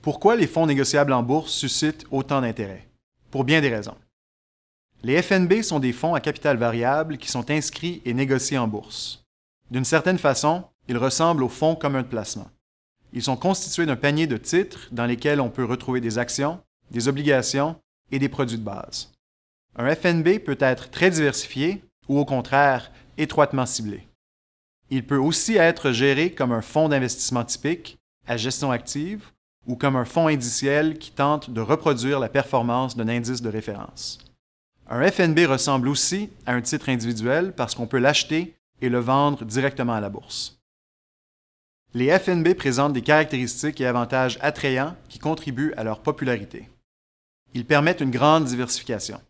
Pourquoi les fonds négociables en bourse suscitent autant d'intérêt? Pour bien des raisons. Les FNB sont des fonds à capital variable qui sont inscrits et négociés en bourse. D'une certaine façon, ils ressemblent aux fonds communs de placement. Ils sont constitués d'un panier de titres dans lesquels on peut retrouver des actions, des obligations et des produits de base. Un FNB peut être très diversifié ou au contraire étroitement ciblé. Il peut aussi être géré comme un fonds d'investissement typique, à gestion active, ou comme un fonds indiciel qui tente de reproduire la performance d'un indice de référence. Un FNB ressemble aussi à un titre individuel parce qu'on peut l'acheter et le vendre directement à la bourse. Les FNB présentent des caractéristiques et avantages attrayants qui contribuent à leur popularité. Ils permettent une grande diversification.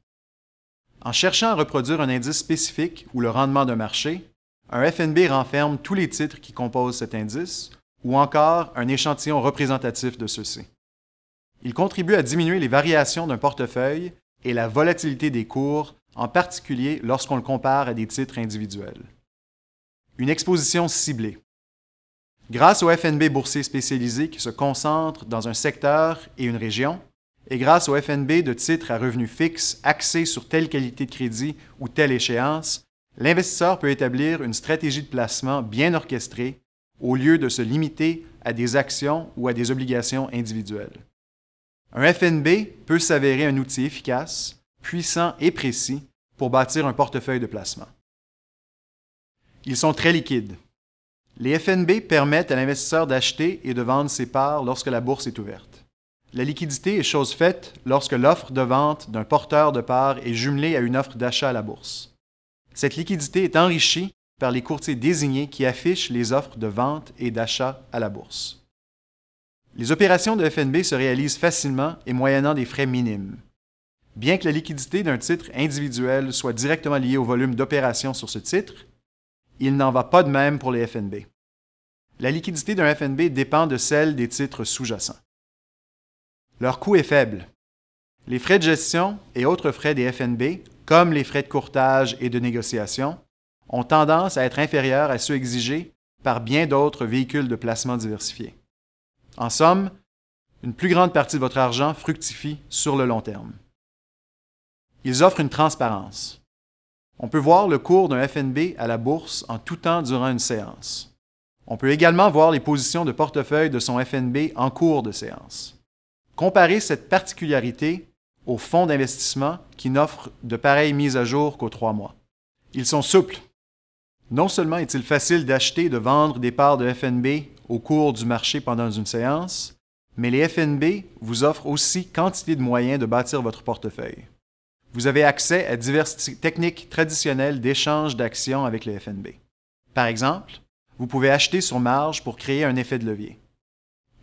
En cherchant à reproduire un indice spécifique ou le rendement d'un marché, un FNB renferme tous les titres qui composent cet indice ou encore un échantillon représentatif de ceux-ci. Il contribue à diminuer les variations d'un portefeuille et la volatilité des cours, en particulier lorsqu'on le compare à des titres individuels. Une exposition ciblée. Grâce aux FNB boursiers spécialisés qui se concentrent dans un secteur et une région, et grâce aux FNB de titres à revenus fixes axés sur telle qualité de crédit ou telle échéance, l'investisseur peut établir une stratégie de placement bien orchestrée au lieu de se limiter à des actions ou à des obligations individuelles. Un FNB peut s'avérer un outil efficace, puissant et précis pour bâtir un portefeuille de placement. Ils sont très liquides. Les FNB permettent à l'investisseur d'acheter et de vendre ses parts lorsque la bourse est ouverte. La liquidité est chose faite lorsque l'offre de vente d'un porteur de parts est jumelée à une offre d'achat à la bourse. Cette liquidité est enrichie par les courtiers désignés qui affichent les offres de vente et d'achat à la bourse. Les opérations de FNB se réalisent facilement et moyennant des frais minimes. Bien que la liquidité d'un titre individuel soit directement liée au volume d'opérations sur ce titre, il n'en va pas de même pour les FNB. La liquidité d'un FNB dépend de celle des titres sous-jacents. Leur coût est faible. Les frais de gestion et autres frais des FNB, comme les frais de courtage et de négociation, ont tendance à être inférieurs à ceux exigés par bien d'autres véhicules de placement diversifiés. En somme, une plus grande partie de votre argent fructifie sur le long terme. Ils offrent une transparence. On peut voir le cours d'un FNB à la bourse en tout temps durant une séance. On peut également voir les positions de portefeuille de son FNB en cours de séance. Comparez cette particularité aux fonds d'investissement qui n'offrent de pareilles mises à jour qu'aux 3 mois. Ils sont souples. Non seulement est-il facile d'acheter et de vendre des parts de FNB au cours du marché pendant une séance, mais les FNB vous offrent aussi quantité de moyens de bâtir votre portefeuille. Vous avez accès à diverses techniques traditionnelles d'échange d'actions avec les FNB. Par exemple, vous pouvez acheter sur marge pour créer un effet de levier.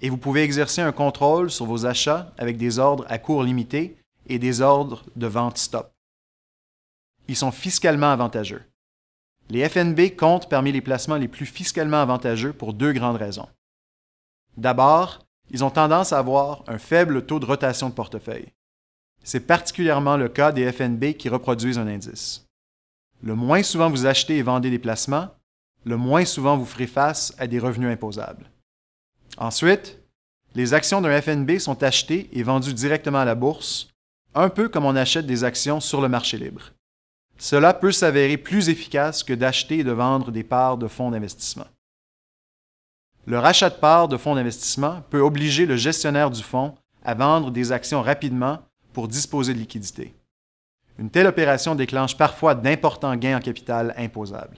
Et vous pouvez exercer un contrôle sur vos achats avec des ordres à cours limité et des ordres de vente stop. Ils sont fiscalement avantageux. Les FNB comptent parmi les placements les plus fiscalement avantageux pour 2 grandes raisons. D'abord, ils ont tendance à avoir un faible taux de rotation de portefeuille. C'est particulièrement le cas des FNB qui reproduisent un indice. Le moins souvent vous achetez et vendez des placements, le moins souvent vous ferez face à des revenus imposables. Ensuite, les actions d'un FNB sont achetées et vendues directement à la bourse, un peu comme on achète des actions sur le marché libre. Cela peut s'avérer plus efficace que d'acheter et de vendre des parts de fonds d'investissement. Le rachat de parts de fonds d'investissement peut obliger le gestionnaire du fonds à vendre des actions rapidement pour disposer de liquidités. Une telle opération déclenche parfois d'importants gains en capital imposables.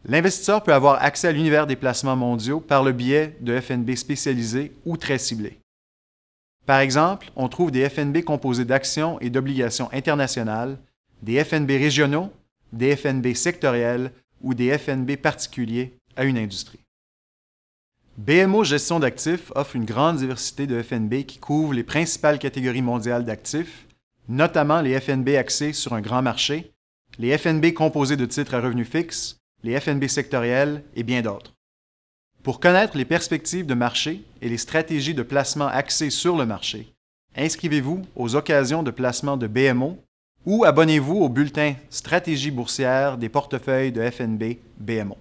L'investisseur peut avoir accès à l'univers des placements mondiaux par le biais de FNB spécialisés ou très ciblés. Par exemple, on trouve des FNB composés d'actions et d'obligations internationales, des FNB régionaux, des FNB sectoriels ou des FNB particuliers à une industrie. BMO Gestion d'actifs offre une grande diversité de FNB qui couvrent les principales catégories mondiales d'actifs, notamment les FNB axés sur un grand marché, les FNB composés de titres à revenus fixes, les FNB sectoriels et bien d'autres. Pour connaître les perspectives de marché et les stratégies de placement axées sur le marché, inscrivez-vous aux occasions de placement de BMO ou abonnez-vous au bulletin Stratégie boursière des portefeuilles de FNB BMO.